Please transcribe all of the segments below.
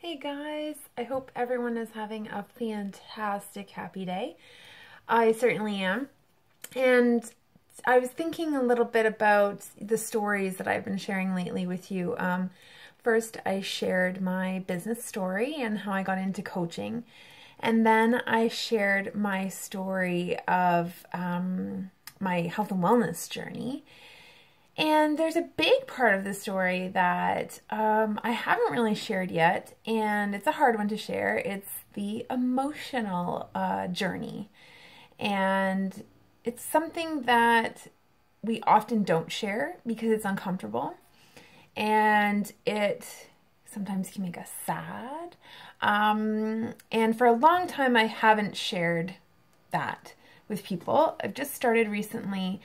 Hey guys, I hope everyone is having a fantastic, happy day. I certainly am. And I was thinking a little bit about the stories that I've been sharing lately with you. First, I shared my business story and how I got into coaching. And then I shared my story of my health and wellness journey. And there's a big part of the story that I haven't really shared yet, and it's a hard one to share. It's the emotional journey. And it's something that we often don't share because it's uncomfortable. And it sometimes can make us sad. And for a long time, I haven't shared that with people. I've just started recently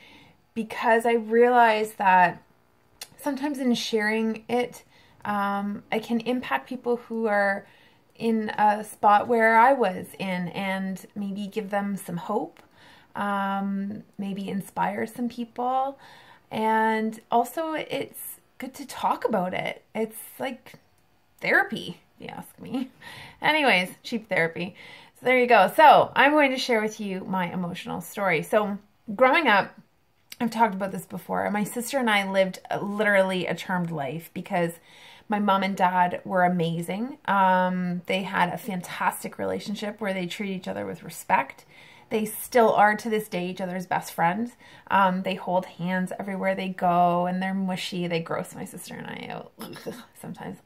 because I realized that sometimes in sharing it, I can impact people who are in a spot where I was in and maybe give them some hope, maybe inspire some people. And also it's good to talk about it. It's like therapy, if you ask me. Anyways, cheap therapy. So there you go. So I'm going to share with you my emotional story. So growing up, I've talked about this before. My sister and I lived literally a charmed life because my mom and dad were amazing. They had a fantastic relationship where they treat each other with respect. They still are to this day each other's best friends. They hold hands everywhere they go and they're mushy. They gross my sister and I out sometimes.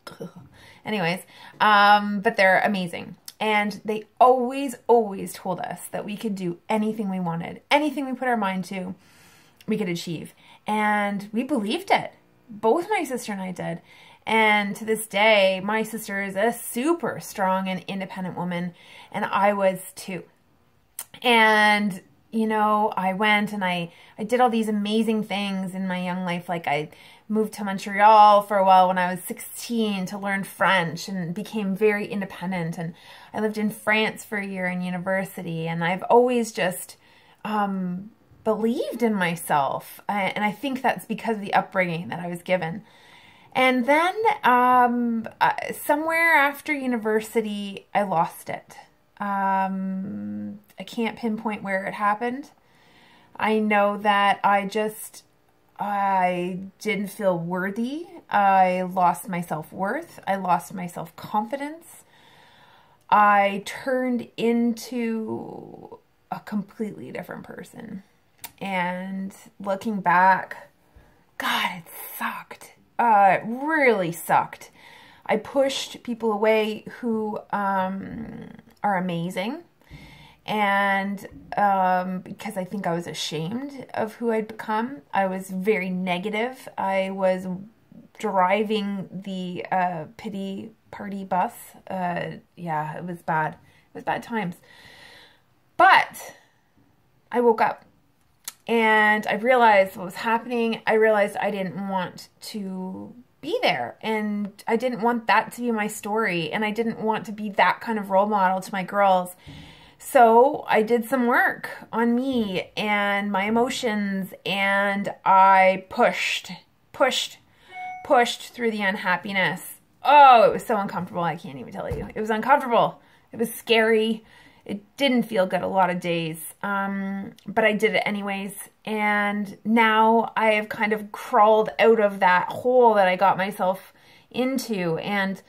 Anyways, but they're amazing. And they always told us that we could do anything we wanted, anything we put our mind to, we could achieve. And we believed it. Both my sister and I did. And to this day, my sister is a super strong and independent woman, and I was too. And, you know, I went and I did all these amazing things in my young life. Like I moved to Montreal for a while when I was 16 to learn French and became very independent. And I lived in France for a year in university. And I've always just believed in myself. And I think that's because of the upbringing that I was given. And then somewhere after university, I lost it. I can't pinpoint where it happened. I know that I didn't feel worthy. I lost my self-worth. I lost my self-confidence. I turned into a completely different person. And looking back, God, it sucked. It really sucked. I pushed people away who are amazing. And because I think I was ashamed of who I'd become. I was very negative. I was driving the pity party bus. Yeah, it was bad. It was bad times. But I woke up. And I realized what was happening. I realized I didn't want to be there. And I didn't want that to be my story. And I didn't want to be that kind of role model to my girls. So I did some work on me and my emotions. And I pushed through the unhappiness. Oh, it was so uncomfortable. I can't even tell you. It was uncomfortable. It was scary. It didn't feel good a lot of days, but I did it anyways. And now I have kind of crawled out of that hole that I got myself into. And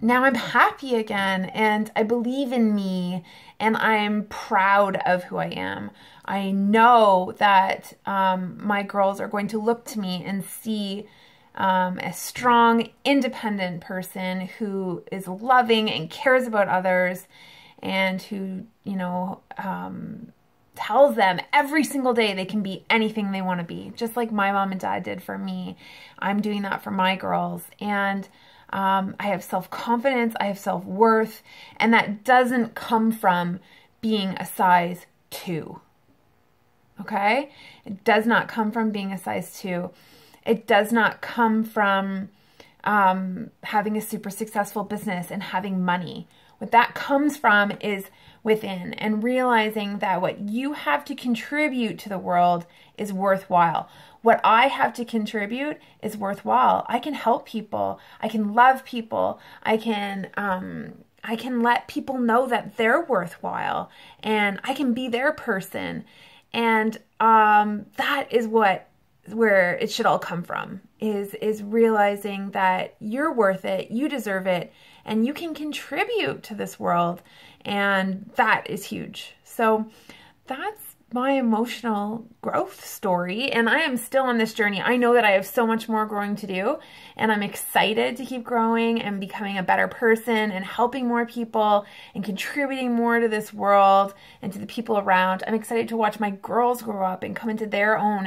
now I'm happy again. And I believe in me. And I'm proud of who I am. I know that my girls are going to look to me and see a strong, independent person who is loving and cares about others. And who, you know, tells them every single day they can be anything they want to be. Just like my mom and dad did for me. I'm doing that for my girls. And I have self-confidence. I have self-worth. And that doesn't come from being a size 2. Okay? It does not come from being a size 2. It does not come from having a super successful business and having money. What that comes from is within, and realizing that what you have to contribute to the world is worthwhile. What I have to contribute is worthwhile. I can help people. I can love people. I can let people know that they're worthwhile, and I can be their person. And that is where it should all come from, is realizing that you're worth it, you deserve it, and you can contribute to this world. And that is huge. So that's my emotional growth story, and I am still on this journey. I know that I have so much more growing to do, and I'm excited to keep growing and becoming a better person and helping more people and contributing more to this world and to the people around. I'm excited to watch my girls grow up and come into their own,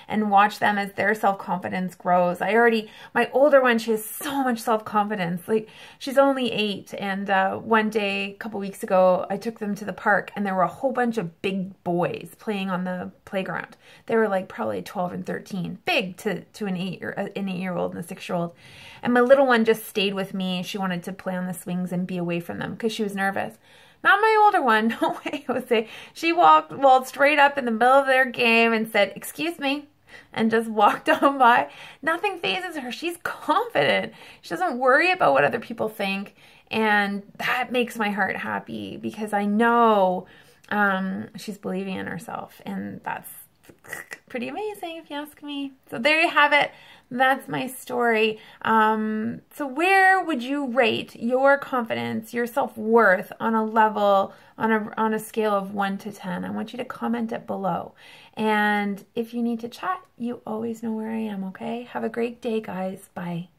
and watch them as their self-confidence grows. My older one, she has so much self-confidence. Like, she's only 8, and one day, a couple weeks ago, I took them to the park, and there were a whole bunch of big boys playing on the playground. They were like probably 12 and 13, big to an 8-year-old and a 6-year-old. And my little one just stayed with me. She wanted to play on the swings and be away from them because she was nervous. Not my older one. No way, Jose. She waltzed straight up in the middle of their game and said, "Excuse me," and just walked on by. Nothing phases her. She's confident. She doesn't worry about what other people think. And that makes my heart happy, because I know she's believing in herself, and that's pretty amazing if you ask me. So there you have it. That's my story. So where would you rate your confidence, your self-worth on a level, on a scale of 1 to 10? I want you to comment it below. And if you need to chat, you always know where I am, okay? Have a great day, guys. Bye.